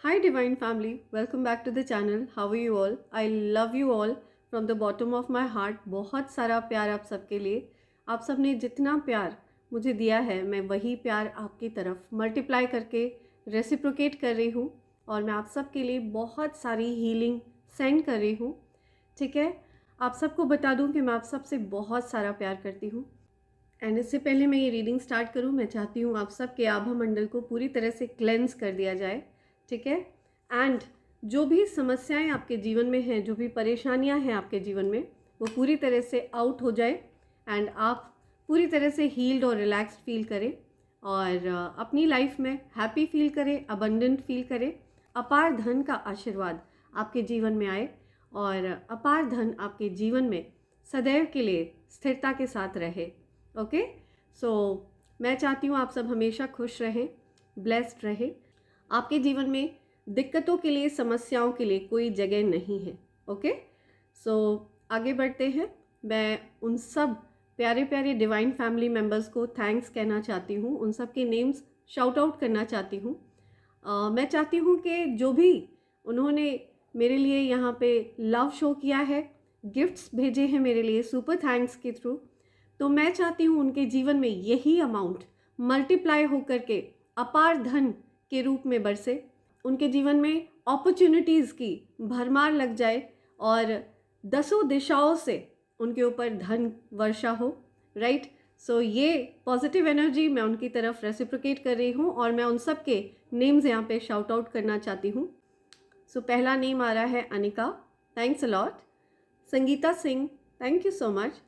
Hi Divine Family, welcome back to the channel. How are you all? I love you all from the bottom of my heart. बहुत सारा प्यार आप सबके लिए। आप सब ने जितना प्यार मुझे दिया है, मैं वही प्यार आपकी तरफ मल्टीप्लाई करके रेसिप्रोकेट कर रही हूँ और मैं आप सबके लिए बहुत सारी हीलिंग सेंड कर रही हूँ। ठीक है, आप सबको बता दूँ कि मैं आप सबसे बहुत सारा प्यार करती हूँ। एंड इससे पहले मैं ये रीडिंग स्टार्ट करूँ, मैं चाहती हूँ आप सबके आभा मंडल को पूरी तरह से क्लेंस कर दिया जाए। ठीक है, एंड जो भी समस्याएं आपके जीवन में हैं, जो भी परेशानियां हैं आपके जीवन में, वो पूरी तरह से आउट हो जाए एंड आप पूरी तरह से हील्ड और रिलैक्स्ड फील करें और अपनी लाइफ में हैप्पी फील करें, अबंडेंट फील करें। अपार धन का आशीर्वाद आपके जीवन में आए और अपार धन आपके जीवन में सदैव के लिए स्थिरता के साथ रहे। ओके, सो मैं चाहती हूँ आप सब हमेशा खुश रहें, ब्लेस्ड रहें। आपके जीवन में दिक्कतों के लिए, समस्याओं के लिए कोई जगह नहीं है। ओके, सो आगे बढ़ते हैं। मैं उन सब प्यारे प्यारे डिवाइन फैमिली मेम्बर्स को थैंक्स कहना चाहती हूँ, उन सब के नेम्स शाउट आउट करना चाहती हूँ। मैं चाहती हूँ कि जो भी उन्होंने मेरे लिए यहाँ पे लव शो किया है, गिफ्ट्स भेजे हैं मेरे लिए सुपर थैंक्स के थ्रू, तो मैं चाहती हूँ उनके जीवन में यही अमाउंट मल्टीप्लाई होकर के अपार धन के रूप में बरसे, उनके जीवन में अपॉर्चुनिटीज़ की भरमार लग जाए और दसों दिशाओं से उनके ऊपर धन वर्षा हो। राइट, सो ये पॉजिटिव एनर्जी मैं उनकी तरफ रेसिप्रोकेट कर रही हूँ और मैं उन सब के नेम्स यहाँ पे शाउट आउट करना चाहती हूँ। सो पहला नेम आ रहा है Anika, thanks a lot. Sangeeta Singh, thank you so much.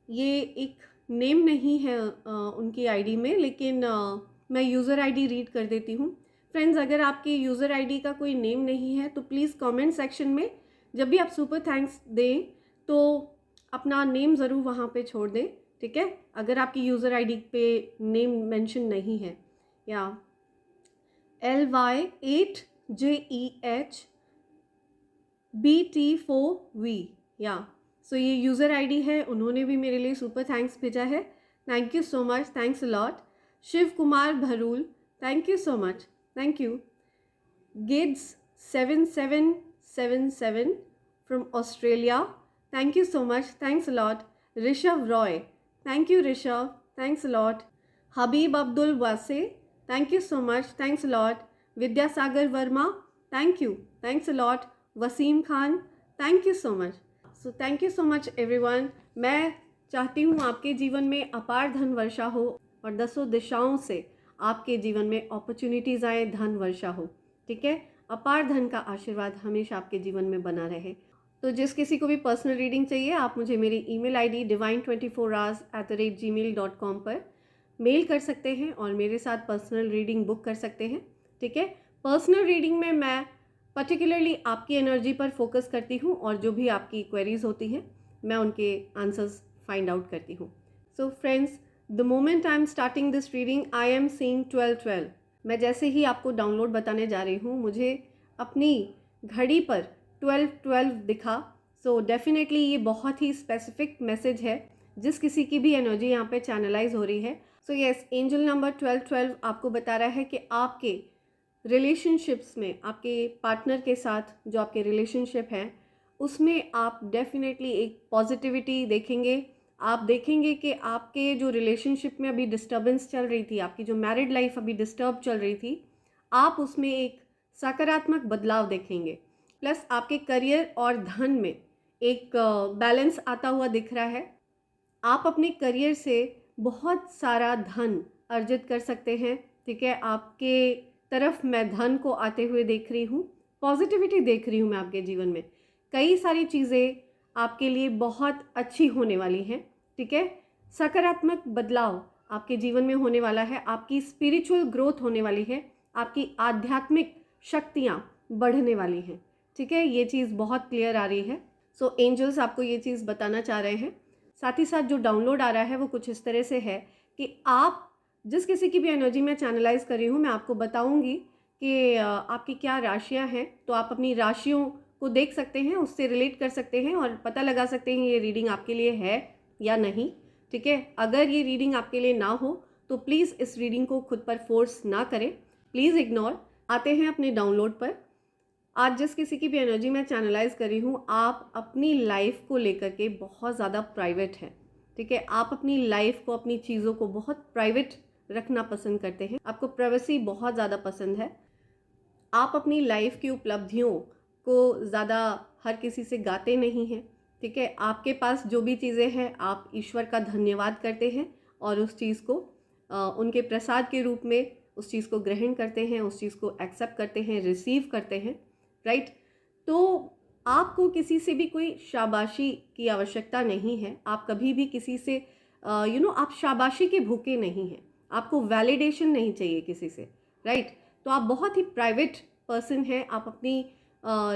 ये एक नेम नहीं है उनकी आईडी में, लेकिन मैं यूज़र आईडी रीड कर देती हूँ। फ्रेंड्स, अगर आपकी यूज़र आईडी का कोई नेम नहीं है तो प्लीज़ कमेंट सेक्शन में जब भी आप सुपर थैंक्स दें तो अपना नेम ज़रूर वहाँ पे छोड़ दें। ठीक है, अगर आपकी यूज़र आईडी पे नेम मेंशन नहीं है। या LY8JEHBT4V, या सो ये यूज़र आईडी है, उन्होंने भी मेरे लिए सुपर थैंक्स भेजा है। Thank you so much, thanks a lot. Shiv Kumar Bharul, thank you so much, thank you. Gids 7777 from Australia, thank you so much, thanks a lot. Rishabh Roy, thank you Rishabh, thanks a lot. Habib Abdul Wase, thank you so much, thanks a lot. Vidyasagar Verma, thank you, thanks a lot. Wasim Khan, thank you so much. So thank you so much everyone. मैं चाहती हूँ आपके जीवन में अपार धन वर्षा हो और दसों दिशाओं से आपके जीवन में अपॉर्चुनिटीज़ आए, धन वर्षा हो। ठीक है, अपार धन का आशीर्वाद हमेशा आपके जीवन में बना रहे। तो जिस किसी को भी पर्सनल रीडिंग चाहिए, आप मुझे मेरी ईमेल आईडी divine24hours@gmail.com पर मेल कर सकते हैं और मेरे साथ पर्सनल रीडिंग बुक कर सकते हैं। ठीक है, पर्सनल रीडिंग में मैं पर्टिकुलरली आपकी एनर्जी पर फोकस करती हूँ और जो भी आपकी क्वेरीज होती हैं मैं उनके आंसर्स फाइंड आउट करती हूँ। So friends, the moment I am starting this reading I am seeing 1212। मैं जैसे ही आपको डाउनलोड बताने जा रही हूँ, मुझे अपनी घड़ी पर 1212 दिखा। सो डेफिनेटली ये बहुत ही स्पेसिफिक मैसेज है जिस किसी की भी एनर्जी यहाँ पे चैनलाइज हो रही है। सो यस, एंजल नंबर 1212 आपको बता रहा है कि आपके रिलेशनशिप्स में, आपके पार्टनर के साथ जो आपके रिलेशनशिप हैं उसमें आप डेफिनेटली एक पॉजिटिविटी देखेंगे। आप देखेंगे कि आपके जो रिलेशनशिप में अभी डिस्टर्बेंस चल रही थी, आपकी जो मैरिड लाइफ अभी डिस्टर्ब चल रही थी, आप उसमें एक सकारात्मक बदलाव देखेंगे। प्लस आपके करियर और धन में एक बैलेंस आता हुआ दिख रहा है। आप अपने करियर से बहुत सारा धन अर्जित कर सकते हैं। ठीक है, आपके तरफ मैं धन को आते हुए देख रही हूँ, पॉजिटिविटी देख रही हूँ मैं आपके जीवन में। कई सारी चीज़ें आपके लिए बहुत अच्छी होने वाली हैं। ठीक है, सकारात्मक बदलाव आपके जीवन में होने वाला है, आपकी स्पिरिचुअल ग्रोथ होने वाली है, आपकी आध्यात्मिक शक्तियाँ बढ़ने वाली हैं। ठीक है, ये चीज़ बहुत क्लियर आ रही है। सो एंजल्स आपको ये चीज़ बताना चाह रहे हैं। साथ ही साथ जो डाउनलोड आ रहा है वो कुछ इस तरह से है कि आप जिस किसी की भी एनर्जी में चैनलाइज कर रही हूँ, मैं आपको बताऊंगी कि आपकी क्या राशियाँ हैं, तो आप अपनी राशियों को देख सकते हैं, उससे रिलेट कर सकते हैं और पता लगा सकते हैं ये रीडिंग आपके लिए है या नहीं। ठीक है, अगर ये रीडिंग आपके लिए ना हो तो प्लीज़ इस रीडिंग को खुद पर फोर्स ना करें, प्लीज़ इग्नोर। आते हैं अपने डाउनलोड पर। आज जिस किसी की भी एनर्जी मैं चैनलाइज कर रही हूँ, आप अपनी लाइफ को लेकर के बहुत ज़्यादा प्राइवेट हैं, ठीक है। आप अपनी लाइफ को, अपनी चीज़ों को बहुत प्राइवेट रखना पसंद करते हैं, आपको प्राइवेसी बहुत ज़्यादा पसंद है। आप अपनी लाइफ की उपलब्धियों को ज़्यादा हर किसी से गाते नहीं हैं, ठीक है। आपके पास जो भी चीज़ें हैं आप ईश्वर का धन्यवाद करते हैं और उस चीज़ को उनके प्रसाद के रूप में उस चीज़ को ग्रहण करते हैं, उस चीज़ को एक्सेप्ट करते हैं, रिसीव करते हैं, राइट। तो आपको किसी से भी कोई शाबाशी की आवश्यकता नहीं है। आप कभी भी किसी से आप शाबाशी के भूखे नहीं हैं, आपको वैलिडेशन नहीं चाहिए किसी से, राइट। तो आप बहुत ही प्राइवेट पर्सन हैं, आप अपनी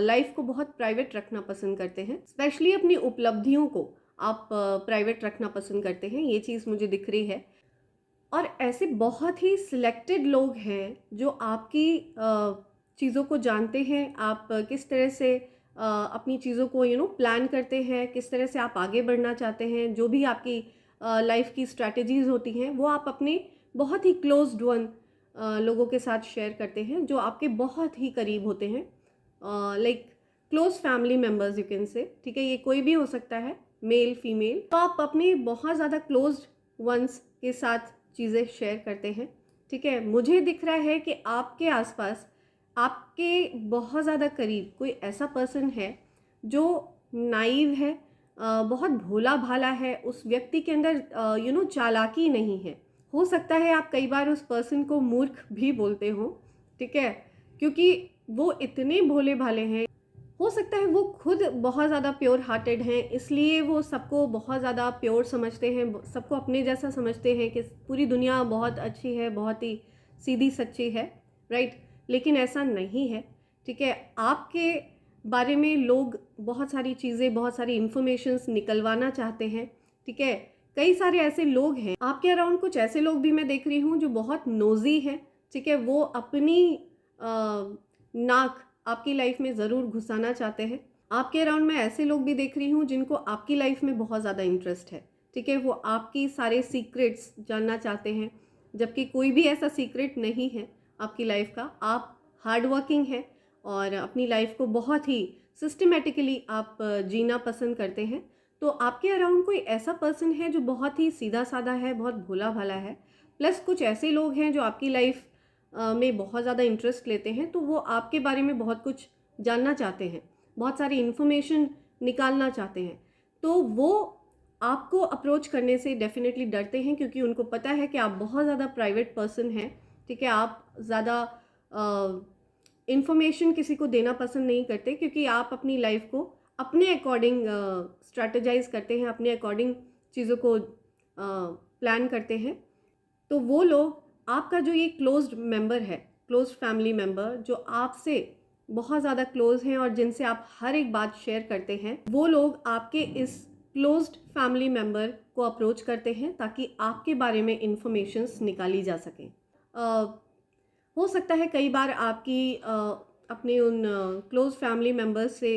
लाइफ को बहुत प्राइवेट रखना पसंद करते हैं, स्पेशली अपनी उपलब्धियों को आप प्राइवेट रखना पसंद करते हैं, ये चीज़ मुझे दिख रही है। और ऐसे बहुत ही सिलेक्टेड लोग हैं जो आपकी चीज़ों को जानते हैं, आप किस तरह से अपनी चीज़ों को प्लान करते हैं, किस तरह से आप आगे बढ़ना चाहते हैं, जो भी आपकी लाइफ की स्ट्रैटेजीज़ होती हैं वो आप अपने बहुत ही क्लोज्ड वन लोगों के साथ शेयर करते हैं, जो आपके बहुत ही करीब होते हैं, like close family members you can say, ठीक है। ये कोई भी हो सकता है, मेल फीमेल। तो आप अपने बहुत ज़्यादा क्लोज वंस के साथ चीज़ें शेयर करते हैं, ठीक है। मुझे दिख रहा है कि आपके आसपास, आपके बहुत ज़्यादा करीब कोई ऐसा पर्सन है जो नाइव है, बहुत भोला भाला है, उस व्यक्ति के अंदर चालाकी नहीं है। हो सकता है आप कई बार उस पर्सन को मूर्ख भी बोलते हो, ठीक है, क्योंकि वो इतने भोले भाले हैं। हो सकता है वो खुद बहुत ज़्यादा प्योर हार्टेड हैं, इसलिए वो सबको बहुत ज़्यादा प्योर समझते हैं, सबको अपने जैसा समझते हैं कि पूरी दुनिया बहुत अच्छी है, बहुत ही सीधी सच्ची है, राइट। लेकिन ऐसा नहीं है, ठीक है। आपके बारे में लोग बहुत सारी चीज़ें, बहुत सारी इंफॉर्मेशंस निकलवाना चाहते हैं, ठीक है। कई सारे ऐसे लोग हैं आपके अराउंड, कुछ ऐसे लोग भी मैं देख रही हूँ जो बहुत नोजी हैं, ठीक है। वो अपनी नाक आपकी लाइफ में ज़रूर घुसाना चाहते हैं। आपके अराउंड मैं ऐसे लोग भी देख रही हूँ जिनको आपकी लाइफ में बहुत ज़्यादा इंटरेस्ट है, ठीक है। वो आपकी सारे सीक्रेट्स जानना चाहते हैं, जबकि कोई भी ऐसा सीक्रेट नहीं है आपकी लाइफ का। आप हार्ड वर्किंग हैं और अपनी लाइफ को बहुत ही सिस्टमेटिकली आप जीना पसंद करते हैं। तो आपके अराउंड कोई ऐसा पर्सन है जो बहुत ही सीधा साधा है, बहुत भोला भाला है, प्लस कुछ ऐसे लोग हैं जो आपकी लाइफ में बहुत ज़्यादा इंटरेस्ट लेते हैं। तो वो आपके बारे में बहुत कुछ जानना चाहते हैं, बहुत सारी इन्फॉर्मेशन निकालना चाहते हैं। तो वो आपको अप्रोच करने से डेफिनेटली डरते हैं, क्योंकि उनको पता है कि आप बहुत ज़्यादा प्राइवेट पर्सन हैं, ठीक है। आप ज़्यादा इन्फॉर्मेशन किसी को देना पसंद नहीं करते, क्योंकि आप अपनी लाइफ को अपने अकॉर्डिंग स्ट्रैटेजाइज करते हैं, अपने अकॉर्डिंग चीज़ों को प्लान करते हैं। तो वो लोग, आपका जो ये क्लोज्ड मेंबर है, क्लोज्ड फैमिली मेंबर, जो आपसे बहुत ज़्यादा क्लोज हैं और जिनसे आप हर एक बात शेयर करते हैं, वो लोग आपके इस क्लोज्ड फैमिली मेंबर को अप्रोच करते हैं ताकि आपके बारे में इंफॉर्मेशंस निकाली जा सकें। हो सकता है कई बार आपकी अपने उन क्लोज फैमिली मेंबर्स से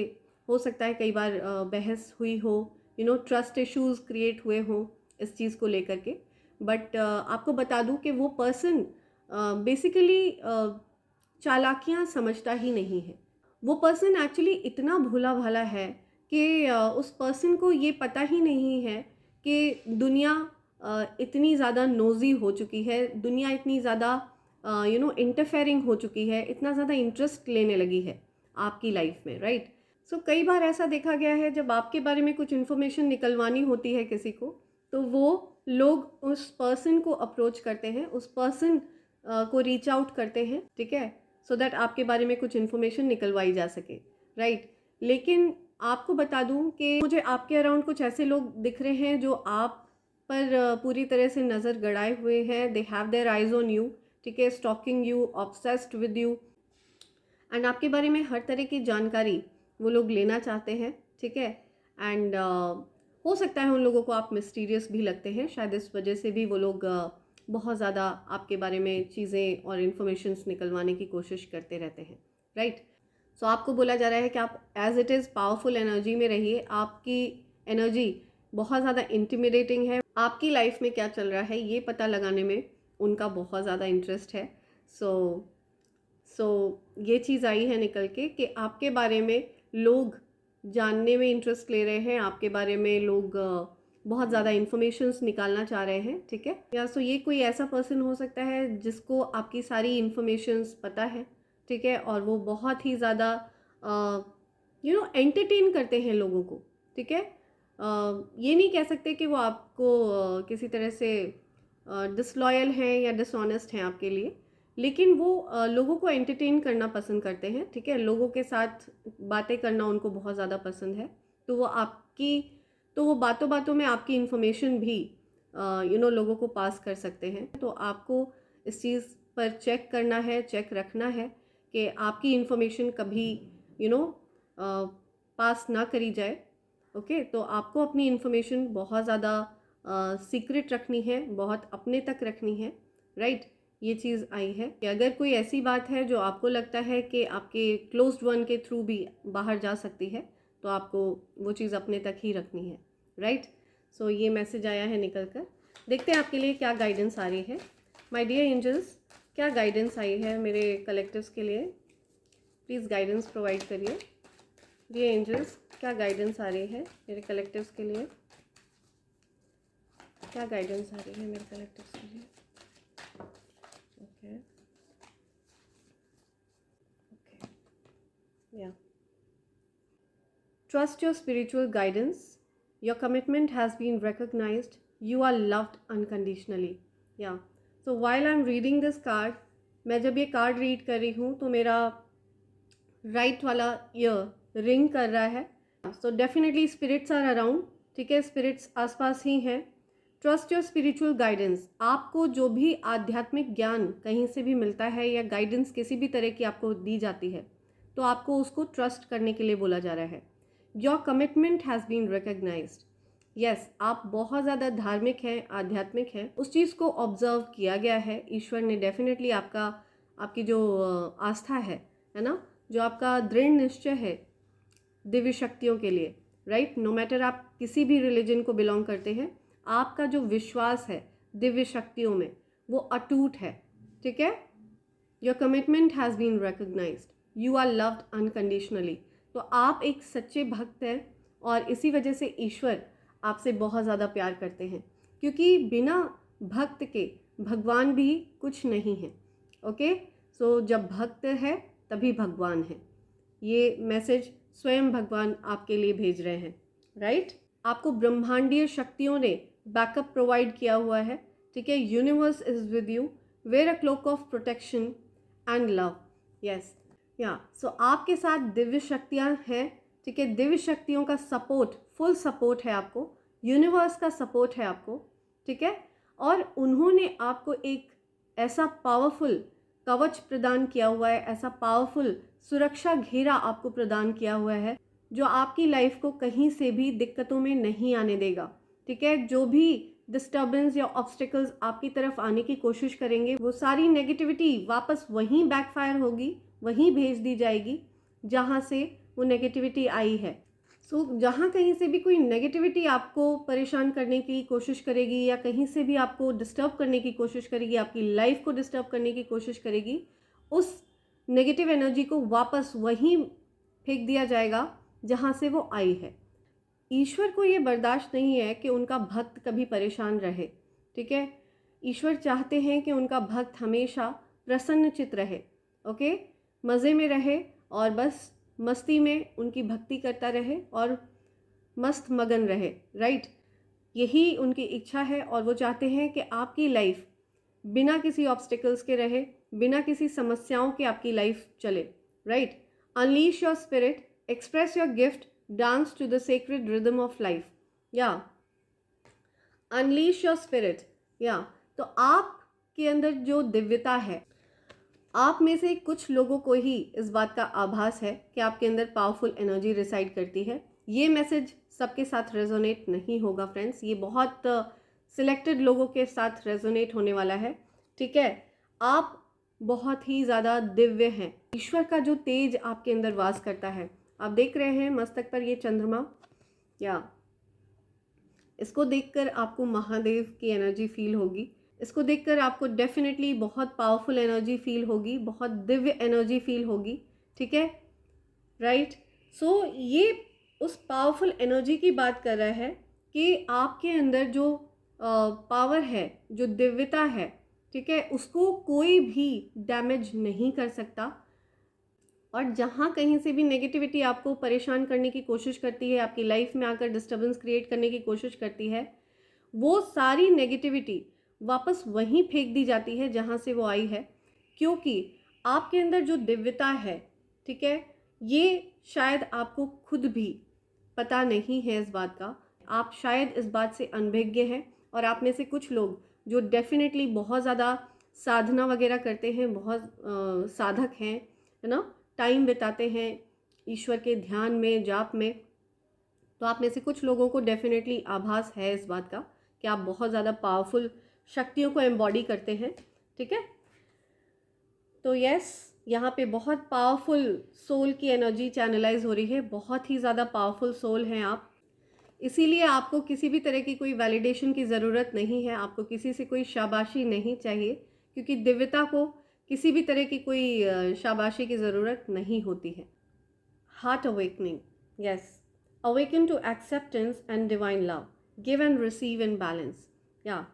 हो सकता है कई बार बहस हुई हो, ट्रस्ट इश्यूज़ क्रिएट हुए हों इस चीज़ को लेकर के। बट आपको बता दूं कि वो पर्सन बेसिकली चालाकियाँ समझता ही नहीं है। वो पर्सन एक्चुअली इतना भोला भाला है कि उस पर्सन को ये पता ही नहीं है कि दुनिया इतनी ज़्यादा नोजी हो चुकी है, दुनिया इतनी ज़्यादा इंटरफेयरिंग हो चुकी है, इतना ज़्यादा इंटरेस्ट लेने लगी है आपकी लाइफ में, राइट। सो कई बार ऐसा देखा गया है, जब आपके बारे में कुछ इन्फॉर्मेशन निकलवानी होती है किसी को, तो वो लोग उस पर्सन को अप्रोच करते हैं, उस पर्सन को रीच आउट करते हैं, ठीक है, सो दैट आपके बारे में कुछ इन्फॉर्मेशन निकलवाई जा सके, राइट। लेकिन आपको बता दूं कि मुझे आपके अराउंड कुछ ऐसे लोग दिख रहे हैं जो आप पर पूरी तरह से नज़र गड़ाए हुए हैं। They have their eyes on you, ठीक है, stalking you, obsessed with you, and आपके बारे में हर तरह की जानकारी वो लोग लेना चाहते हैं, ठीक है। एंड हो सकता है उन लोगों को आप मिस्टीरियस भी लगते हैं, शायद इस वजह से भी वो लोग बहुत ज़्यादा आपके बारे में चीज़ें और इन्फॉर्मेशंस निकलवाने की कोशिश करते रहते हैं, राइट। सो आपको बोला जा रहा है कि आप as it is powerful energy में रहिए। आपकी एनर्जी बहुत ज़्यादा इंटिमिडेटिंग है। आपकी लाइफ में क्या चल रहा है ये पता लगाने में उनका बहुत ज़्यादा इंटरेस्ट है। सो ये चीज़ आई है निकल के कि आपके बारे में लोग जानने में इंटरेस्ट ले रहे हैं, आपके बारे में लोग बहुत ज़्यादा इन्फॉर्मेशंस निकालना चाह रहे हैं, ठीक है। या ये कोई ऐसा पर्सन हो सकता है जिसको आपकी सारी इन्फॉर्मेशंस पता है, ठीक है, और वो बहुत ही ज़्यादा एंटरटेन करते हैं लोगों को, ठीक है। ये नहीं कह सकते कि वो आपको किसी तरह से डिसलॉयल हैं या डिसऑनेस्ट हैं आपके लिए, लेकिन वो लोगों को एंटरटेन करना पसंद करते हैं, ठीक है। लोगों के साथ बातें करना उनको बहुत ज़्यादा पसंद है। तो वो बातों बातों में आपकी इन्फॉर्मेशन भी लोगों को पास कर सकते हैं। तो आपको इस चीज़ पर चेक करना है, चेक रखना है कि आपकी इन्फॉर्मेशन कभी पास ना करी जाए। ओके, तो आपको अपनी इन्फॉर्मेशन बहुत ज़्यादा सीक्रेट रखनी है, बहुत अपने तक रखनी है, राइट। ये चीज़ आई है कि अगर कोई ऐसी बात है जो आपको लगता है कि आपके क्लोज्ड वन के थ्रू भी बाहर जा सकती है, तो आपको वो चीज़ अपने तक ही रखनी है, राइट। ये मैसेज आया है निकल कर। देखते हैं आपके लिए क्या गाइडेंस आ रही है। माय डियर एंजल्स, क्या गाइडेंस आई है मेरे कलेक्टिव्स के लिए? प्लीज़ गाइडेंस प्रोवाइड करिए। डियर एंजल्स, क्या गाइडेंस आ रही है मेरे कलेक्टिव्स के लिए? क्या गाइडेंस आ रही है मेरे कलेक्टिव्स के लिए? ओके, या trust your spiritual guidance. Your commitment has been recognized. You are loved unconditionally. Yeah. So while I'm reading this card, मैं जब ये कार्ड रीड कर रही हूँ तो मेरा राइट वाला ईयर रिंग कर रहा है। So definitely spirits are around, ठीक है, स्पिरिट्स आसपास ही हैं। Trust your spiritual guidance. आपको जो भी आध्यात्मिक ज्ञान कहीं से भी मिलता है या गाइडेंस किसी भी तरह की आपको दी जाती है, तो आपको उसको ट्रस्ट करने के लिए बोला जा रहा है। Your commitment has been recognised. Yes, आप बहुत ज़्यादा धार्मिक हैं, आध्यात्मिक हैं, उस चीज़ को ऑब्जर्व किया गया है। ईश्वर ने डेफिनेटली आपकी जो आस्था है ना, जो आपका दृढ़ निश्चय है दिव्य शक्तियों के लिए, राइट, नो मैटर आप किसी भी रिलीजन को बिलोंग करते हैं, आपका जो विश्वास है दिव्य शक्तियों में वो अटूट है, ठीक है। Your commitment has been recognised. You are loved unconditionally. तो आप एक सच्चे भक्त हैं और इसी वजह से ईश्वर आपसे बहुत ज़्यादा प्यार करते हैं, क्योंकि बिना भक्त के भगवान भी कुछ नहीं है। ओके, जब भक्त है तभी भगवान है। ये मैसेज स्वयं भगवान आपके लिए भेज रहे हैं, राइट। आपको ब्रह्मांडीय शक्तियों ने बैकअप प्रोवाइड किया हुआ है, ठीक है। Universe is with you, wear a cloak of protection and love. Yes, आपके साथ दिव्य शक्तियाँ हैं, ठीक है। दिव्य शक्तियों का सपोर्ट, फुल सपोर्ट है आपको, यूनिवर्स का सपोर्ट है आपको, ठीक है। और उन्होंने आपको एक ऐसा पावरफुल कवच प्रदान किया हुआ है, ऐसा पावरफुल सुरक्षा घेरा आपको प्रदान किया हुआ है, जो आपकी लाइफ को कहीं से भी दिक्कतों में नहीं आने देगा, ठीक है। जो भी डिस्टर्बेंस या ऑब्स्टिकल्स आपकी तरफ आने की कोशिश करेंगे, वो सारी नेगेटिविटी वापस वहीं बैकफायर होगी, वहीं भेज दी जाएगी जहाँ से वो नेगेटिविटी आई है। जहाँ कहीं से भी कोई नेगेटिविटी आपको परेशान करने की कोशिश करेगी या कहीं से भी आपको डिस्टर्ब करने की कोशिश करेगी, आपकी लाइफ को डिस्टर्ब करने की कोशिश करेगी, उस नेगेटिव एनर्जी को वापस वहीं फेंक दिया जाएगा जहाँ से वो आई है। ईश्वर को ये बर्दाश्त नहीं है कि उनका भक्त कभी परेशान रहे, ठीक है। ईश्वर चाहते हैं कि उनका भक्त हमेशा प्रसन्नचित्त रहे, ओके, मज़े में रहे और बस मस्ती में उनकी भक्ति करता रहे और मस्त मगन रहे, राइट। यही उनकी इच्छा है और वो चाहते हैं कि आपकी लाइफ बिना किसी ऑब्स्टिकल्स के रहे, बिना किसी समस्याओं के आपकी लाइफ चले, right. Unleash your spirit, express your gift, dance to the sacred rhythm of life. या अनलीश योर स्पिरिट, या तो आपके अंदर जो दिव्यता है, आप में से कुछ लोगों को ही इस बात का आभास है कि आपके अंदर पावरफुल एनर्जी रिसाइड करती है। ये मैसेज सबके साथ रेजोनेट नहीं होगा फ्रेंड्स, ये बहुत सिलेक्टेड लोगों के साथ रेजोनेट होने वाला है, ठीक है। आप बहुत ही ज़्यादा दिव्य हैं, ईश्वर का जो तेज आपके अंदर वास करता है। आप देख रहे हैं मस्तक पर ये चंद्रमा, या इसको देखकर आपको महादेव की एनर्जी फील होगी, इसको देखकर आपको डेफिनेटली बहुत पावरफुल एनर्जी फील होगी, बहुत दिव्य एनर्जी फील होगी, ठीक है, राइट। सो ये उस पावरफुल एनर्जी की बात कर रहा है कि आपके अंदर जो पावर है, जो दिव्यता है, ठीक है, उसको कोई भी डैमेज नहीं कर सकता। और जहाँ कहीं से भी नेगेटिविटी आपको परेशान करने की कोशिश करती है, आपकी लाइफ में आकर डिस्टर्बेंस क्रिएट करने की कोशिश करती है, वो सारी नेगेटिविटी वापस वहीं फेंक दी जाती है जहाँ से वो आई है। क्योंकि आपके अंदर जो दिव्यता है, ठीक है, ये शायद आपको खुद भी पता नहीं है इस बात का। आप शायद इस बात से अनभिज्ञ हैं। और आप में से कुछ लोग जो डेफिनेटली बहुत ज़्यादा साधना वगैरह करते हैं, बहुत साधक हैं, है ना, टाइम बिताते हैं ईश्वर के ध्यान में, जाप में, तो आप में से कुछ लोगों को डेफिनेटली आभास है इस बात का कि आप बहुत ज़्यादा पावरफुल शक्तियों को एम्बॉडी करते हैं, ठीक है। तो यस, यहाँ पे बहुत पावरफुल सोल की एनर्जी चैनलाइज हो रही है, बहुत ही ज़्यादा पावरफुल सोल हैं आप। इसीलिए आपको किसी भी तरह की कोई वैलिडेशन की ज़रूरत नहीं है, आपको किसी से कोई शाबाशी नहीं चाहिए, क्योंकि दिव्यता को किसी भी तरह की कोई शाबाशी की ज़रूरत नहीं होती है। Heart awakening, yes, awaken to acceptance and divine love, give and receive in balance. या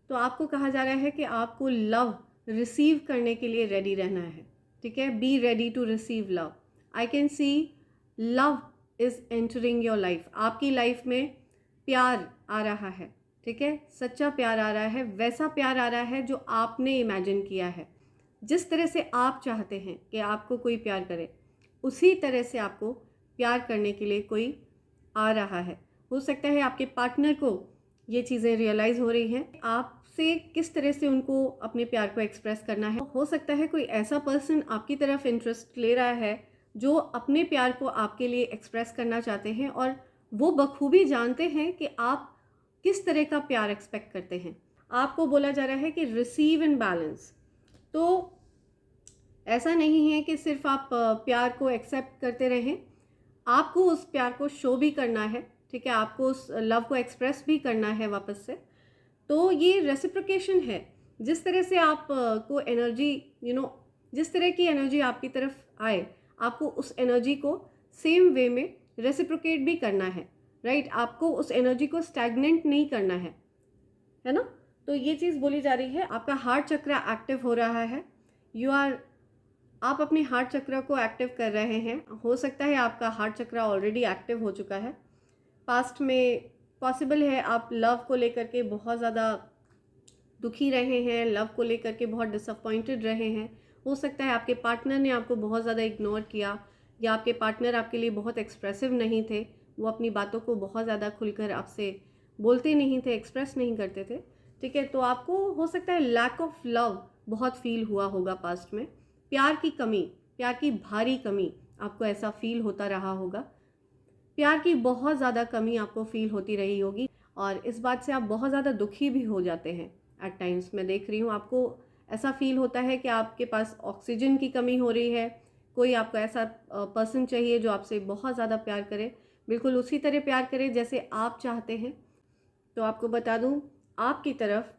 तो आपको कहा जा रहा है कि आपको लव रिसीव करने के लिए रेडी रहना है, ठीक है, be ready to receive love. I can see love is entering your life, आपकी लाइफ में प्यार आ रहा है, ठीक है, सच्चा प्यार आ रहा है, वैसा प्यार आ रहा है जो आपने इमेजिन किया है। जिस तरह से आप चाहते हैं कि आपको कोई प्यार करे, उसी तरह से आपको प्यार करने के लिए कोई आ रहा है। हो सकता है आपके पार्टनर को ये चीज़ें रियलाइज़ हो रही हैं, आपसे किस तरह से उनको अपने प्यार को एक्सप्रेस करना है। हो सकता है कोई ऐसा पर्सन आपकी तरफ इंटरेस्ट ले रहा है जो अपने प्यार को आपके लिए एक्सप्रेस करना चाहते हैं, और वो बखूबी जानते हैं कि आप किस तरह का प्यार एक्सपेक्ट करते हैं। आपको बोला जा रहा है कि रिसीव इन बैलेंस। तो ऐसा नहीं है कि सिर्फ आप प्यार को एक्सेप्ट करते रहें, आपको उस प्यार को शो भी करना है, ठीक है, आपको उस लव को एक्सप्रेस भी करना है वापस से। तो ये रेसिप्रोकेशन है। जिस तरह से आप को एनर्जी, जिस तरह की एनर्जी आपकी तरफ आए, आपको उस एनर्जी को सेम वे में रेसिप्रोकेट भी करना है, राइट। आपको उस एनर्जी को स्टैग्नेंट नहीं करना है ना। तो ये चीज़ बोली जा रही है। आपका हार्ट चक्र एक्टिव हो रहा है, आप अपने हार्ट चक्र को एक्टिव कर रहे हैं। हो सकता है आपका हार्ट चक्र ऑलरेडी एक्टिव हो चुका है, पास्ट में पॉसिबल है आप लव को लेकर के बहुत ज़्यादा दुखी रहे हैं, लव को लेकर के बहुत डिसअपॉइंटेड रहे हैं। हो सकता है आपके पार्टनर ने आपको बहुत ज़्यादा इग्नोर किया, या आपके पार्टनर आपके लिए बहुत एक्सप्रेसिव नहीं थे, वो अपनी बातों को बहुत ज़्यादा खुलकर आपसे बोलते नहीं थे, एक्सप्रेस नहीं करते थे, ठीक है। तो आपको हो सकता है लैक ऑफ लव बहुत फील हुआ होगा पास्ट में, प्यार की कमी, प्यार की भारी कमी आपको ऐसा फील होता रहा होगा, प्यार की बहुत ज़्यादा कमी आपको फील होती रही होगी, और इस बात से आप बहुत ज़्यादा दुखी भी हो जाते हैं एट टाइम्स। मैं देख रही हूँ आपको ऐसा फील होता है कि आपके पास ऑक्सीजन की कमी हो रही है। कोई आपको ऐसा पर्सन चाहिए जो आपसे बहुत ज़्यादा प्यार करे, बिल्कुल उसी तरह प्यार करे जैसे आप चाहते हैं। तो आपको बता दूँ, आपकी तरफ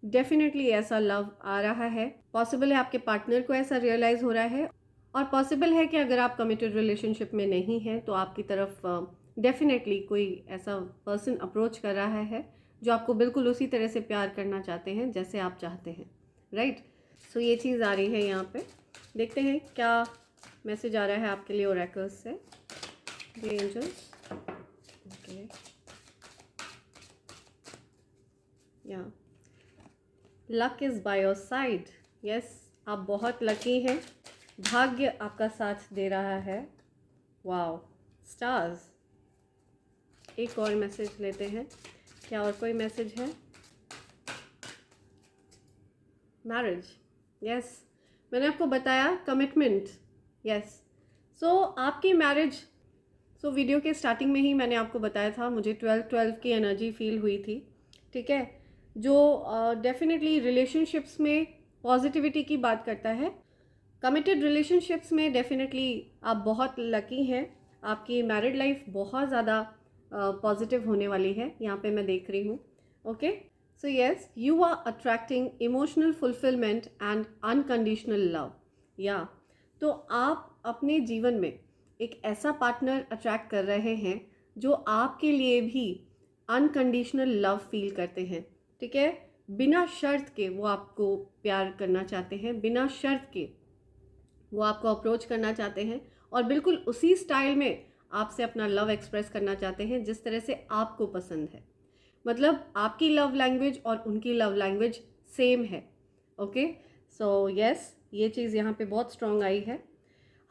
डेफिनेटली ऐसा लव आ रहा है। पॉसिबल है आपके पार्टनर को ऐसा रियलाइज़ हो रहा है, और पॉसिबल है कि अगर आप कमिटेड रिलेशनशिप में नहीं हैं तो आपकी तरफ डेफिनेटली कोई ऐसा पर्सन अप्रोच कर रहा है जो आपको बिल्कुल उसी तरह से प्यार करना चाहते हैं जैसे आप चाहते हैं, राइट। सो ये चीज़ आ रही है यहाँ पे। देखते हैं क्या मैसेज आ रहा है आपके लिए ओरेकल्स से, द एंजल्स। ओके, या luck is by your side. Yes, आप बहुत लकी हैं, भाग्य आपका साथ दे रहा है। Wow, stars. एक और मैसेज लेते हैं, क्या और कोई मैसेज है? मैरिज, यस, मैंने आपको बताया कमिटमेंट, यस। सो आपकी मैरिज, सो वीडियो के स्टार्टिंग में ही मैंने आपको बताया था, मुझे 12-12 की एनर्जी फील हुई थी, ठीक है, जो डेफिनेटली रिलेशनशिप्स में पॉजिटिविटी की बात करता है। कमिटेड रिलेशनशिप्स में डेफिनेटली आप बहुत लकी हैं, आपकी मैरिड लाइफ बहुत ज़्यादा पॉजिटिव होने वाली है, यहाँ पे मैं देख रही हूँ। Okay, so yes, you are attracting emotional fulfilment and unconditional love. या तो आप अपने जीवन में एक ऐसा पार्टनर अट्रैक्ट कर रहे हैं जो आपके लिए भी अनकंडीशनल लव फील करते हैं, ठीक है। बिना शर्त के वो आपको प्यार करना चाहते हैं, बिना शर्त के वो आपको अप्रोच करना चाहते हैं और बिल्कुल उसी स्टाइल में आपसे अपना लव एक्सप्रेस करना चाहते हैं जिस तरह से आपको पसंद है। मतलब आपकी लव लैंग्वेज और उनकी लव लैंग्वेज सेम है। ओके, सो यस, ये चीज़ यहाँ पे बहुत स्ट्रॉन्ग आई है।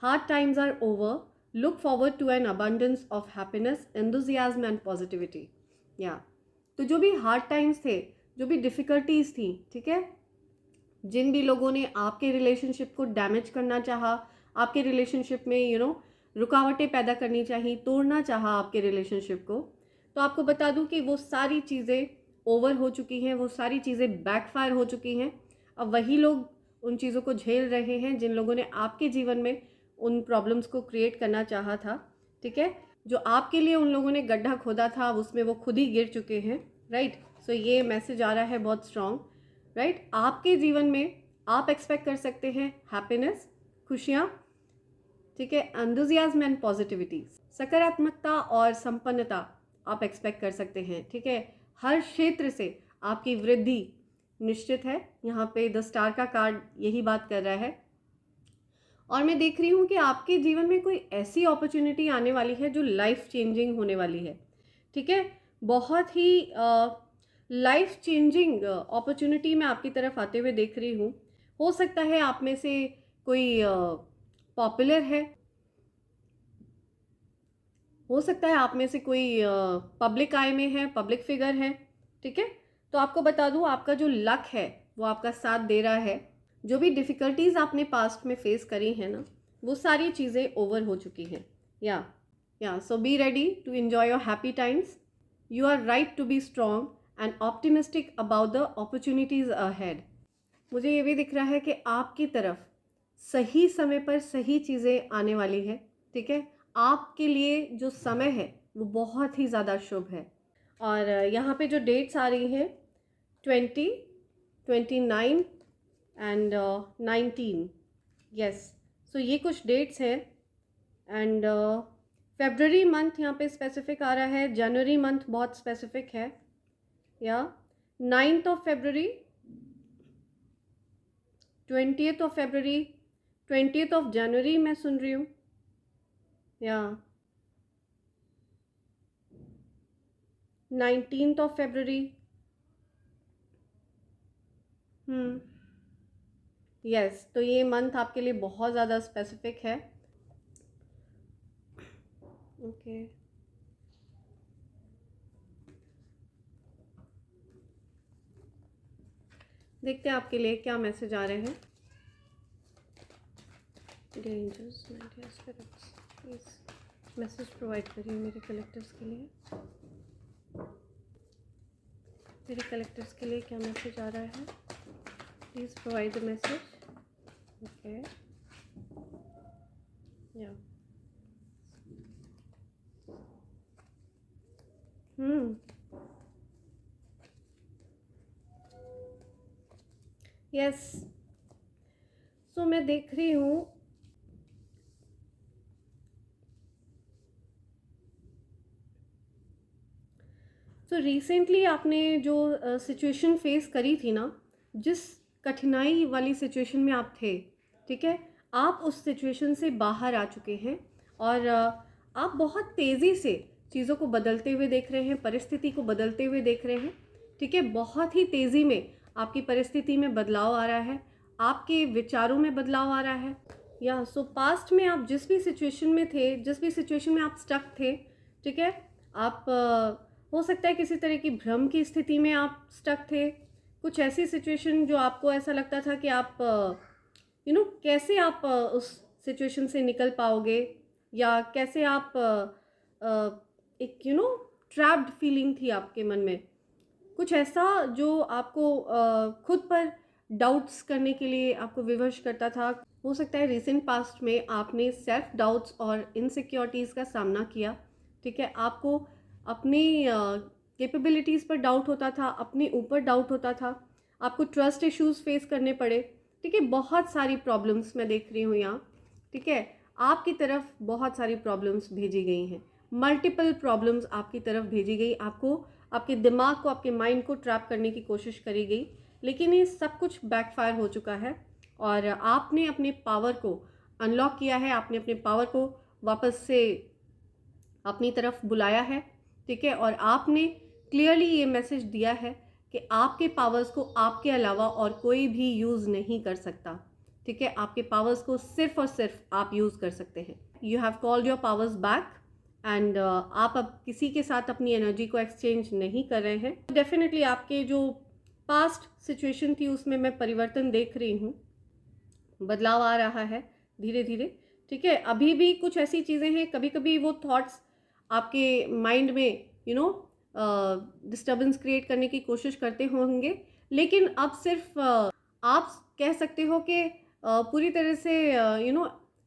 Hard times are over, look forward to an abundance of happiness, enthusiasm and positivity. या तो जो भी हार्ड टाइम्स थे, जो भी डिफ़िकल्टीज थी, ठीक है, जिन भी लोगों ने आपके रिलेशनशिप को डैमेज करना चाहा, आपके रिलेशनशिप में रुकावटें पैदा करनी चाहिए, तोड़ना चाहा आपके रिलेशनशिप को, तो आपको बता दूं कि वो सारी चीज़ें ओवर हो चुकी हैं, वो सारी चीज़ें बैकफायर हो चुकी हैं। अब वही लोग उन चीज़ों को झेल रहे हैं जिन लोगों ने आपके जीवन में उन प्रॉब्लम्स को क्रिएट करना चाहा था, ठीक है। जो आपके लिए उन लोगों ने गड्ढा खोदा था, उसमें वो खुद ही गिर चुके हैं, राइट। सो ये मैसेज आ रहा है बहुत स्ट्रॉन्ग, राइट। आपके जीवन में आप एक्सपेक्ट कर सकते हैं हैप्पीनेस, खुशियाँ, ठीक है, एंथुजियाज्म एंड पॉजिटिविटी, सकारात्मकता और संपन्नता आप एक्सपेक्ट कर सकते हैं, ठीक है। हर क्षेत्र से आपकी वृद्धि निश्चित है। यहाँ पे द स्टार का कार्ड यही बात कर रहा है। और मैं देख रही हूँ कि आपके जीवन में कोई ऐसी अपॉर्चुनिटी आने वाली है जो लाइफ चेंजिंग होने वाली है, ठीक है। बहुत ही लाइफ चेंजिंग अपॉर्चुनिटी मैं आपकी तरफ आते हुए देख रही हूँ। हो सकता है आप में से कोई पॉपुलर है, हो सकता है आप में से कोई पब्लिक आई में है, पब्लिक फिगर है, ठीक है। तो आपको बता दूँ, आपका जो लक है वो आपका साथ दे रहा है। जो भी डिफ़िकल्टीज़ आपने पास्ट में फेस करी हैं ना, वो सारी चीज़ें ओवर हो चुकी हैं। या so be ready to enjoy your happy times. You are right to be strong and optimistic about the opportunities ahead. मुझे ये भी दिख रहा है कि आपकी तरफ सही समय पर सही चीज़ें आने वाली है, ठीक है। आपके लिए जो समय है वो बहुत ही ज़्यादा शुभ है। और यहाँ पे जो डेट्स आ रही हैं 20, 29 एंड 19, यस। सो ये कुछ डेट्स हैं। एंड फेब्रवरी मंथ यहाँ पे स्पेसिफिक आ रहा है, जनवरी मंथ बहुत स्पेसिफिक है। या 9th of February, 20th of February, 20th of January मैं सुन रही हूँ। या 19th ऑफ फेब्रवरी। यस, तो ये मंथ आपके लिए बहुत ज़्यादा स्पेसिफिक है। ओके, देखते हैं आपके लिए क्या मैसेज आ रहे हैं। Dangers spirits, please message provide करिए मेरे कलेक्टर्स के लिए। मेरे कलेक्टर्स के लिए क्या मैसेज आ रहा है, please provide the message. Okay, या यस। सो मैं देख रही हूँ तो रिसेंटली आपने जो सिचुएशन फेस करी थी ना, जिस कठिनाई वाली सिचुएशन में आप थे, ठीक है, आप उस सिचुएशन से बाहर आ चुके हैं। और आप बहुत तेज़ी से चीज़ों को बदलते हुए देख रहे हैं, परिस्थिति को बदलते हुए देख रहे हैं, ठीक है। बहुत ही तेज़ी में आपकी परिस्थिति में बदलाव आ रहा है, आपके विचारों में बदलाव आ रहा है। या सो पास्ट में आप जिस भी सिचुएशन में थे, जिस भी सिचुएशन में आप स्टक थे, ठीक है, आप हो सकता है किसी तरह की भ्रम की स्थिति में आप स्टक थे। कुछ ऐसी सिचुएशन जो आपको ऐसा लगता था कि आप कैसे आप उस सिचुएशन से निकल पाओगे, या कैसे आप एक ट्रैप्ड फीलिंग थी आपके मन में, कुछ ऐसा जो आपको खुद पर डाउट्स करने के लिए आपको विवश करता था। हो सकता है रिसेंट पास्ट में आपने सेल्फ डाउट्स और इनसिक्योरिटीज़ का सामना किया, ठीक है। आपको अपने कैपेबिलिटीज़ पर डाउट होता था, अपने ऊपर डाउट होता था, आपको ट्रस्ट इश्यूज़ फेस करने पड़े, ठीक है। बहुत सारी प्रॉब्लम्स मैं देख रही हूँ यहाँ, ठीक है। आपकी तरफ बहुत सारी प्रॉब्लम्स भेजी गई हैं, मल्टीपल प्रॉब्लम्स आपकी तरफ भेजी गई, आपको आपके दिमाग को, आपके माइंड को ट्रैप करने की कोशिश करी गई, लेकिन ये सब कुछ बैकफायर हो चुका है और आपने अपने पावर को अनलॉक किया है, आपने अपने पावर को वापस से अपनी तरफ बुलाया है, ठीक है। और आपने क्लियरली ये मैसेज दिया है कि आपके पावर्स को आपके अलावा और कोई भी यूज़ नहीं कर सकता, ठीक है। आपके पावर्स को सिर्फ और सिर्फ आप यूज़ कर सकते हैं। You have called your powers back and आप अब किसी के साथ अपनी एनर्जी को एक्सचेंज नहीं कर रहे हैं। डेफिनेटली आपके जो पास्ट सिचुएशन थी उसमें मैं परिवर्तन देख रही हूँ, बदलाव आ रहा है धीरे धीरे, ठीक है। अभी भी कुछ ऐसी चीज़ें हैं, कभी कभी वो थॉट्स आपके माइंड में डिस्टर्बेंस क्रिएट करने की कोशिश करते होंगे, लेकिन अब सिर्फ आप कह सकते हो कि पूरी तरह से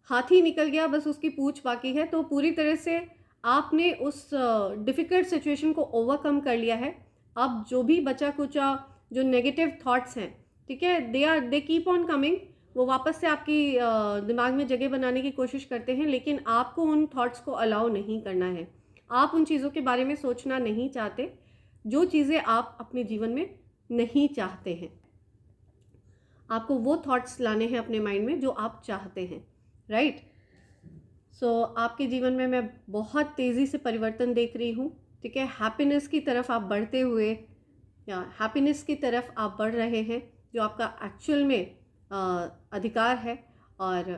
हाथी निकल गया, बस उसकी पूंछ बाकी है। तो पूरी तरह से आपने उस डिफ़िकल्ट सिचुएशन को ओवरकम कर लिया है। अब जो भी बचा कुचा जो नेगेटिव थॉट्स हैं, ठीक है, दे कीप ऑन कमिंग, वो वापस से आपकी दिमाग में जगह बनाने की कोशिश करते हैं, लेकिन आपको उन थॉट्स को अलाउ नहीं करना है। आप उन चीज़ों के बारे में सोचना नहीं चाहते जो चीज़ें आप अपने जीवन में नहीं चाहते हैं। आपको वो थॉट्स लाने हैं अपने माइंड में जो आप चाहते हैं, राइट। सो आपके जीवन में मैं बहुत तेज़ी से परिवर्तन देख रही हूँ, ठीक है। हैप्पीनेस की तरफ आप बढ़ते हुए, या हैप्पीनेस की तरफ आप बढ़ रहे हैं, जो आपका एक्चुअल में अधिकार है और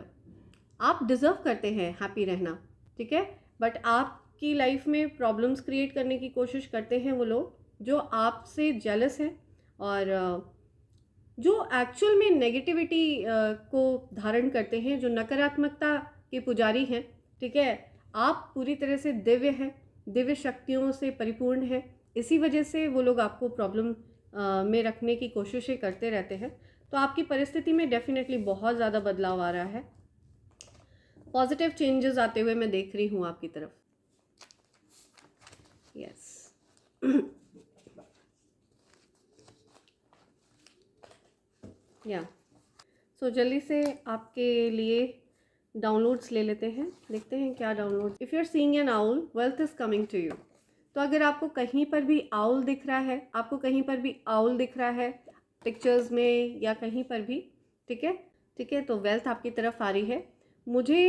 आप डिज़र्व करते हैं हैप्पी रहना, ठीक है। बट आपकी लाइफ में प्रॉब्लम्स क्रिएट करने की कोशिश करते हैं वो लोग जो आपसे जेलस हैं और जो एक्चुअल में नेगेटिविटी को धारण करते हैं, जो नकारात्मकता के पुजारी हैं, ठीक है। आप पूरी तरह से दिव्य हैं, दिव्य शक्तियों से परिपूर्ण हैं, इसी वजह से वो लोग आपको प्रॉब्लम में रखने की कोशिशें करते रहते हैं। तो आपकी परिस्थिति में डेफिनेटली बहुत ज़्यादा बदलाव आ रहा है, पॉजिटिव चेंजेस आते हुए मैं देख रही हूँ आपकी तरफ। यस या सो जल्दी से आपके लिए डाउनलोड्स ले लेते हैं, देखते हैं क्या download. If you are seeing an owl, wealth is coming to you. तो अगर आपको कहीं पर भी आउल दिख रहा है, आपको कहीं पर भी आउल दिख रहा है पिक्चर्स में या कहीं पर भी, ठीक है, ठीक है, तो वेल्थ आपकी तरफ आ रही है। मुझे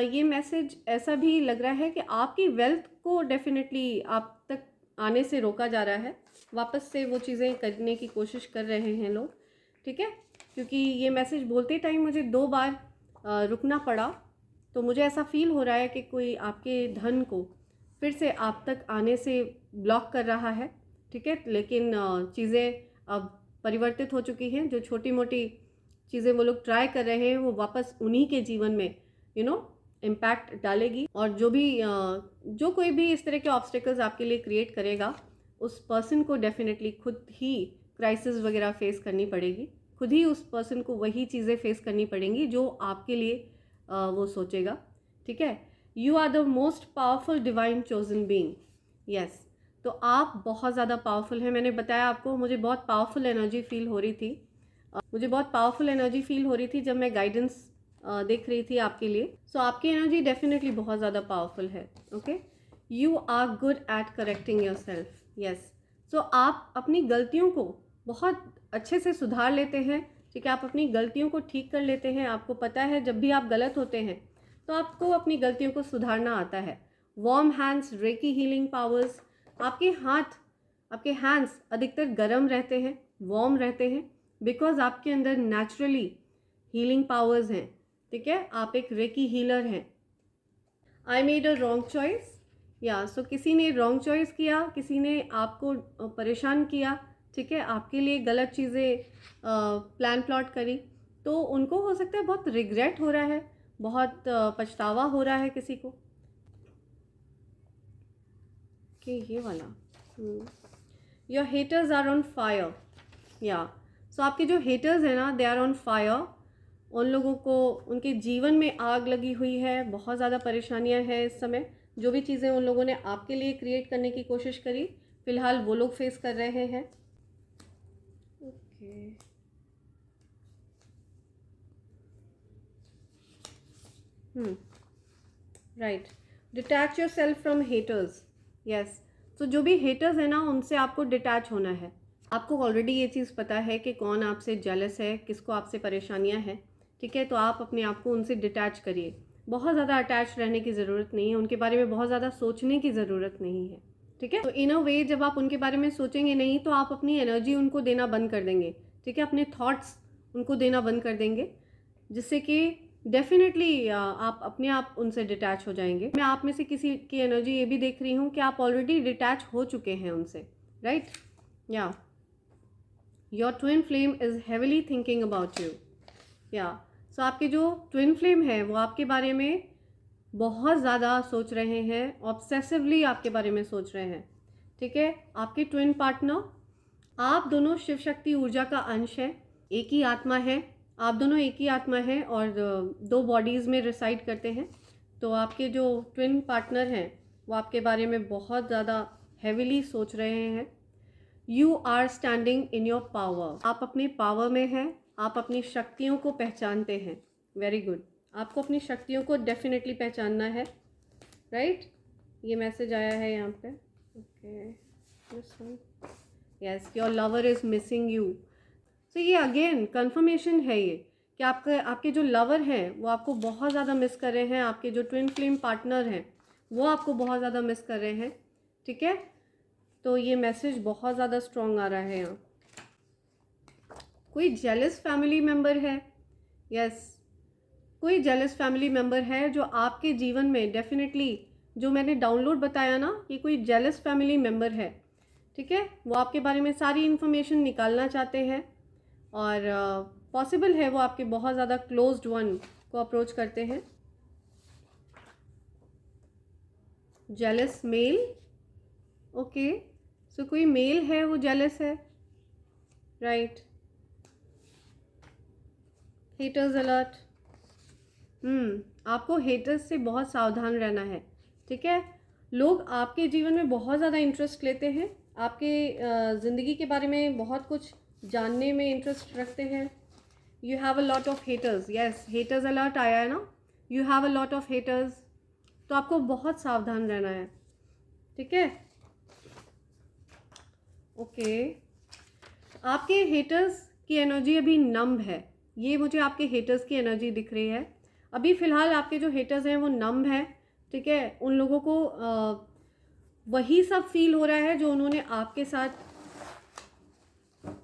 ये मैसेज ऐसा भी लग रहा है कि आपकी वेल्थ को डेफिनेटली आप तक आने से रोका जा रहा है, वापस से वो चीज़ें करने की कोशिश कर रहे हैं लोग, ठीक है। क्योंकि ये मैसेज बोलते टाइम मुझे 2 बार रुकना पड़ा, तो मुझे ऐसा फील हो रहा है कि कोई आपके धन को फिर से आप तक आने से ब्लॉक कर रहा है, ठीक है। लेकिन चीज़ें अब परिवर्तित हो चुकी हैं, जो छोटी मोटी चीज़ें वो लोग ट्राई कर रहे हैं वो वापस उन्हीं के जीवन में इम्पैक्ट डालेगी। और जो कोई भी इस तरह के ऑब्स्टिकल्स आपके लिए क्रिएट करेगा, उस पर्सन को डेफिनेटली खुद ही क्राइसिस वगैरह फेस करनी पड़ेगी, खुद ही उस पर्सन को वही चीज़ें फेस करनी पड़ेंगी जो आपके लिए वो सोचेगा, ठीक है। You are the most powerful divine chosen being. Yes, तो आप बहुत ज़्यादा पावरफुल हैं। मैंने बताया आपको, मुझे बहुत पावरफुल एनर्जी फील हो रही थी, मुझे बहुत पावरफुल एनर्जी फील हो रही थी जब मैं गाइडेंस देख रही थी आपके लिए। सो आपकी एनर्जी डेफिनेटली बहुत ज़्यादा पावरफुल है, okay. You are good at correcting yourself. Yes, so आप अपनी गलतियों को बहुत अच्छे से सुधार लेते हैं, ठीक है। आप अपनी गलतियों को ठीक कर लेते हैं। आपको पता है जब भी आप गलत होते हैं तो आपको अपनी गलतियों को सुधारना आता है। Warm hands, recce healing powers, आपके हैंड्स अधिकतर गर्म रहते हैं, वार्म रहते हैं, बिकॉज आपके अंदर नेचुरली हीलिंग पावर्स हैं, ठीक है। आप एक रेकी हीलर हैं। I made a wrong choice, या सो किसी ने रॉन्ग चॉइस किया, किसी ने आपको परेशान किया, ठीक है, आपके लिए गलत चीज़ें प्लान प्लॉट करी, तो उनको हो सकता है बहुत रिग्रेट हो रहा है, बहुत पछतावा हो रहा है किसी को कि ये वाला your haters are on fire. या सो आपके जो हेटर्स हैं ना, दे आर ऑन फायर। उन लोगों को उनके जीवन में आग लगी हुई है, बहुत ज़्यादा परेशानियां हैं इस समय। जो भी चीज़ें उन लोगों ने आपके लिए क्रिएट करने की कोशिश करी, फ़िलहाल वो लोग फेस कर रहे हैं। Okay, right. Detach your self from haters. Yes, तो जो भी हेटर्स है ना, उनसे आपको डिटैच होना है। आपको ऑलरेडी ये चीज़ पता है कि कौन आपसे जेलस है, किसको आपसे परेशानियां हैं, ठीक है। तो आप अपने आप को उनसे डिटैच करिए। बहुत ज़्यादा अटैच रहने की ज़रूरत नहीं है, उनके बारे में बहुत ज़्यादा सोचने की ज़रूरत नहीं है, ठीक है। तो इन अ वे जब आप उनके बारे में सोचेंगे नहीं, तो आप अपनी एनर्जी उनको देना बंद कर देंगे, ठीक है। अपने थॉट्स उनको देना बंद कर देंगे, जिससे कि डेफिनेटली आप अपने आप उनसे डिटैच हो जाएंगे। मैं आप में से किसी की एनर्जी ये भी देख रही हूँ कि आप ऑलरेडी डिटैच हो चुके हैं उनसे, राइट। या your twin flame is heavily thinking about you. या सो आपके जो ट्विन फ्लेम है वो आपके बारे में बहुत ज़्यादा सोच रहे हैं, ऑब्सेसिवली आपके बारे में सोच रहे हैं, ठीक है। आपके ट्विन पार्टनर, आप दोनों शिव शक्ति ऊर्जा का अंश है, एक ही आत्मा है। आप दोनों एक ही आत्मा है और दो बॉडीज़ में रिसाइड करते हैं। तो आपके जो ट्विन पार्टनर हैं वो आपके बारे में बहुत ज़्यादा हैविली सोच रहे हैं। You are standing in your power. आप अपने पावर में हैं, आप अपनी शक्तियों को पहचानते हैं। वेरी गुड, आपको अपनी शक्तियों को डेफिनेटली पहचानना है, राइट। ये मैसेज आया है यहाँ पे। Okay, this one, yes, your lover is missing you. तो ये अगेन कंफर्मेशन है ये कि आपके जो लवर हैं वो आपको बहुत ज़्यादा मिस कर रहे हैं। आपके जो ट्विन फ्लेम पार्टनर हैं वो आपको बहुत ज़्यादा मिस कर रहे हैं, ठीक है। तो ये मैसेज बहुत ज़्यादा स्ट्रॉन्ग आ रहा है यहाँ। कोई जेलस फैमिली मेम्बर है, यस, कोई जेलस फैमिली मेम्बर है जो आपके जीवन में डेफिनेटली, जो मैंने डाउनलोड बताया ना, ये कोई जेलस फैमिली मेम्बर है, ठीक है। वो आपके बारे में सारी इन्फॉर्मेशन निकालना चाहते हैं और पॉसिबल है वो आपके बहुत ज़्यादा क्लोज्ड वन को अप्रोच करते हैं। जेलस मेल, ओके, सो कोई मेल है वो जेलस है, राइट। हेटर्स अलर्ट, आपको हेटर्स से बहुत सावधान रहना है, ठीक है। लोग आपके जीवन में बहुत ज़्यादा इंटरेस्ट लेते हैं, आपके ज़िंदगी के बारे में बहुत कुछ जानने में इंटरेस्ट रखते हैं। You have a lot of haters, yes, haters alert आया है ना, you have a lot of haters. तो आपको बहुत सावधान रहना है, ठीक है। ओके, आपके हेटर्स की एनर्जी अभी नम्ब है, ये मुझे आपके हेटर्स की एनर्जी दिख रही है। अभी फ़िलहाल आपके जो हेटर्स हैं वो नम्ब है, ठीक है। उन लोगों को वही सब फील हो रहा है जो उन्होंने आपके साथ,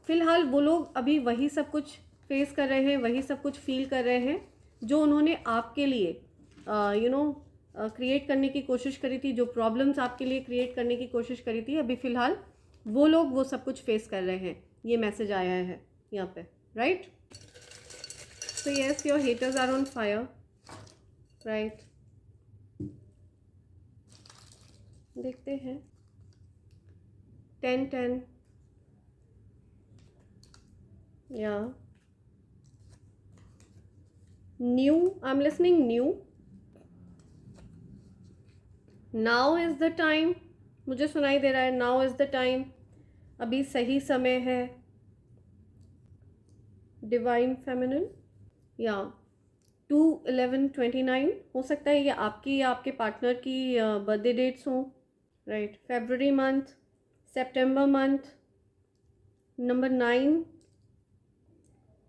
फ़िलहाल वो लोग अभी वही सब कुछ फेस कर रहे हैं, वही सब कुछ फील कर रहे हैं जो उन्होंने आपके लिए क्रिएट करने की कोशिश करी थी, जो प्रॉब्लम्स आपके लिए क्रिएट करने की कोशिश करी थी। अभी फ़िलहाल वो लोग वो सब कुछ फेस कर रहे हैं। ये मैसेज आया है यहाँ पे, right. So yes, your haters are on fire, right. देखते हैं 10-10, या new, I am listening new, now is the time, मुझे सुनाई दे रहा है नाउ इज़ द टाइम, अभी सही समय है। डिवाइन फेमिनिन, या 2/11/29 हो सकता है ये आपकी या आपके पार्टनर की बर्थडे डेट्स हों, राइट। फेब्रुअरी मंथ, सितंबर मंथ, नंबर 9,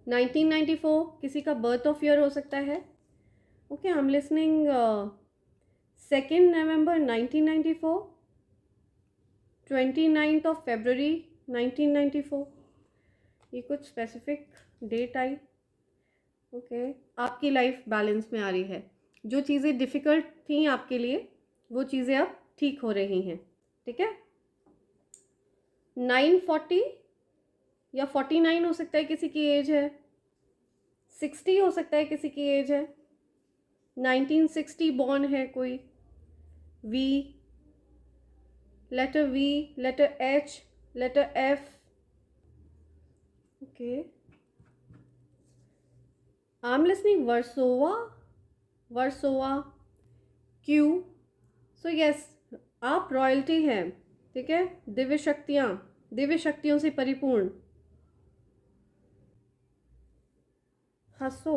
1994 किसी का बर्थ ऑफ ईयर हो सकता है। Okay, I am listening 2 November 1994, 29 of February 1994, ये कुछ स्पेसिफिक डेट आई। ओके, आपकी लाइफ बैलेंस में आ रही है, जो चीज़ें डिफ़िकल्ट थी आपके लिए वो चीज़ें अब ठीक हो रही हैं, ठीक है। 940 या 49 हो सकता है किसी की एज है, 60 हो सकता है किसी की एज है, 1960 बॉर्न है कोई, V, letter V, letter H, letter F, okay. I am listening Versova, Versova, Q. So yes, आप रॉयल्टी हैं, ठीक है, दिव्य शक्तियाँ, दिव्य शक्तियों से परिपूर्ण। हंसो,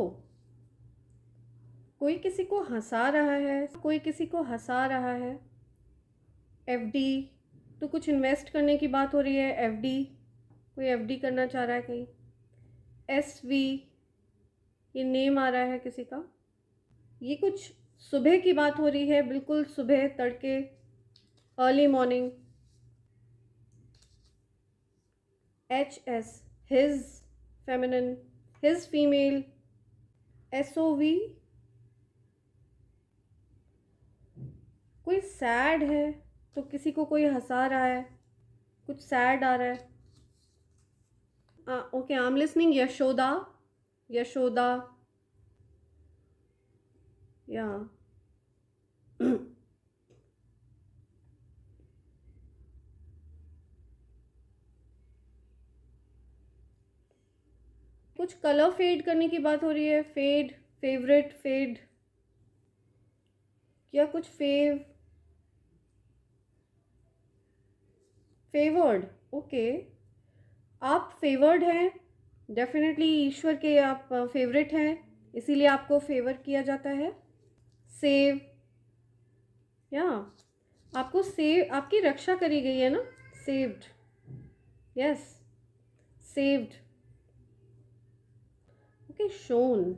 कोई किसी को हंसा रहा है, कोई किसी को हंसा रहा है। एफडी, तो कुछ इन्वेस्ट करने की बात हो रही है। एफडी, कोई एफडी करना चाह रहा है कहीं। एसवी, ये नेम आ रहा है किसी का। ये कुछ सुबह की बात हो रही है, बिल्कुल सुबह, तड़के, early morning. H S, his, feminine, his female. SOV, कोई सैड है, तो किसी को कोई हंसा रहा है, कुछ सैड आ रहा है। Okay, I am listening. Yashoda, Yashoda, या कुछ कलर फेड करने की बात हो रही है। फेड, फेवरेट, फेड, या कुछ फेवर्ड। ओके, आप फेवर्ड हैं, डेफिनेटली ईश्वर के आप फेवरेट हैं, इसीलिए आपको फेवर किया जाता है। सेव, या आपको सेव, आपकी रक्षा करी गई है ना। Saved, yes, saved. Okay, shown,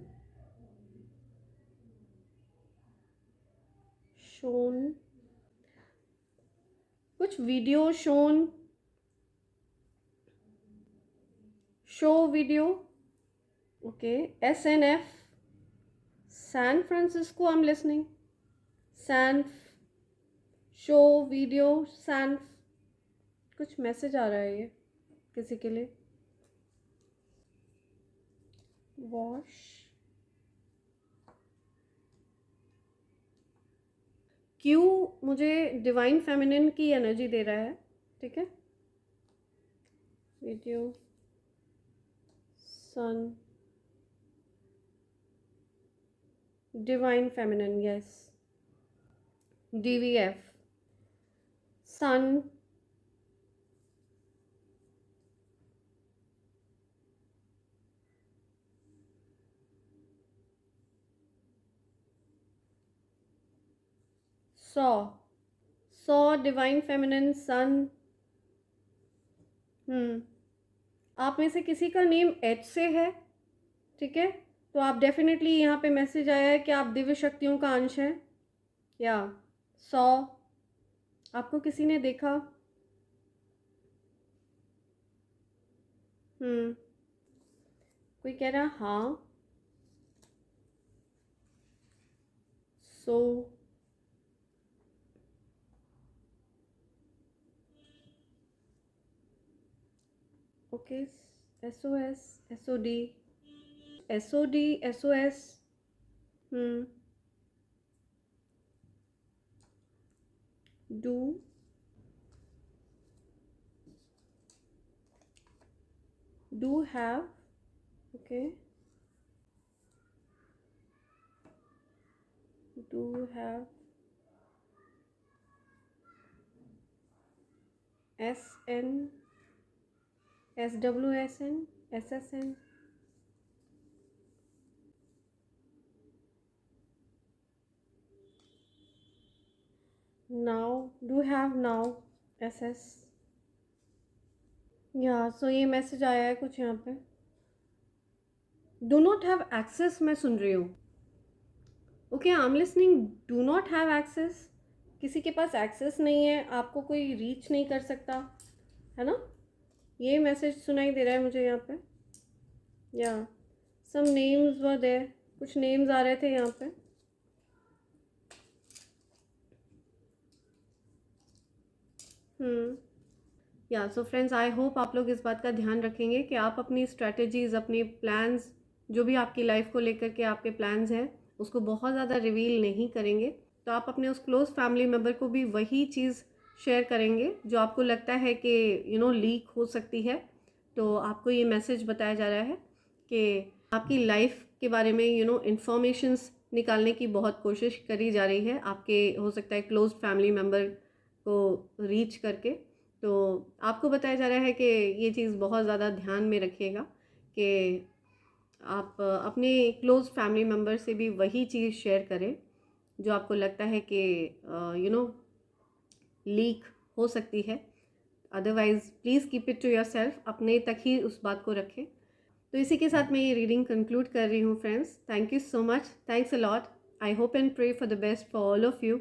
shown, कुछ video shown, show video. Okay, SNF, San Francisco, I am listening. San, show video, San, कुछ मैसेज आ रहा है ये किसी के लिए। वॉश, क्यू मुझे डिवाइन फेमिनिन की एनर्जी दे रहा है, ठीक है। Video, sun, divine feminine, yes. DVF, sun, saw, saw, divine feminine, sun. आप में से किसी का नेम H से है, ठीक है, तो आप डेफिनेटली, यहाँ पे मैसेज आया है कि आप दिव्य शक्तियों का अंश हैं। या सॉ, आपको किसी ने देखा। कोई कह रहा हाँ। So, okay, SOS, SOD, SOD, SOS। Do, do have, okay, do have, SN, SWSN, SSN। Now, do have now, SS। या सो ये मैसेज आया है कुछ यहाँ पे। डू नॉट हैव एक्सेस, मैं सुन रही हूँ। Okay, I am listening. Do not have access, किसी के पास एक्सेस नहीं है, आपको कोई रीच नहीं कर सकता है ना, ये मैसेज सुनाई दे रहा है मुझे यहाँ पे। या सम नेम्स वर देयर, कुछ नेम्स आ रहे थे यहाँ पे। या सो फ्रेंड्स, आई होप आप लोग इस बात का ध्यान रखेंगे कि आप अपनी स्ट्रैटेजीज़, अपने प्लान्स, जो भी आपकी लाइफ को लेकर के आपके प्लान्स हैं, उसको बहुत ज़्यादा रिवील नहीं करेंगे। तो आप अपने उस क्लोज़ फैमिली मेम्बर को भी वही चीज़ शेयर करेंगे जो आपको लगता है कि लीक हो सकती है। तो आपको ये मैसेज बताया जा रहा है कि आपकी लाइफ के बारे में इंफॉर्मेशंस निकालने की बहुत कोशिश करी जा रही है आपके, हो सकता है क्लोज फैमिली मेम्बर को रीच करके। तो आपको बताया जा रहा है कि ये चीज़ बहुत ज़्यादा ध्यान में रखिएगा कि आप अपने क्लोज़ फैमिली मेम्बर से भी वही चीज़ शेयर करें जो आपको लगता है कि लीक हो सकती है। Otherwise please keep it to yourself, अपने तक ही उस बात को रखें। तो इसी के साथ मैं ये रीडिंग कंक्लूड कर रही हूँ friends. Thank you so much, thanks a lot. I hope and pray for the best for all of you,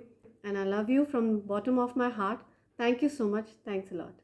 and I love you from bottom of my heart. Thank you so much, thanks a lot.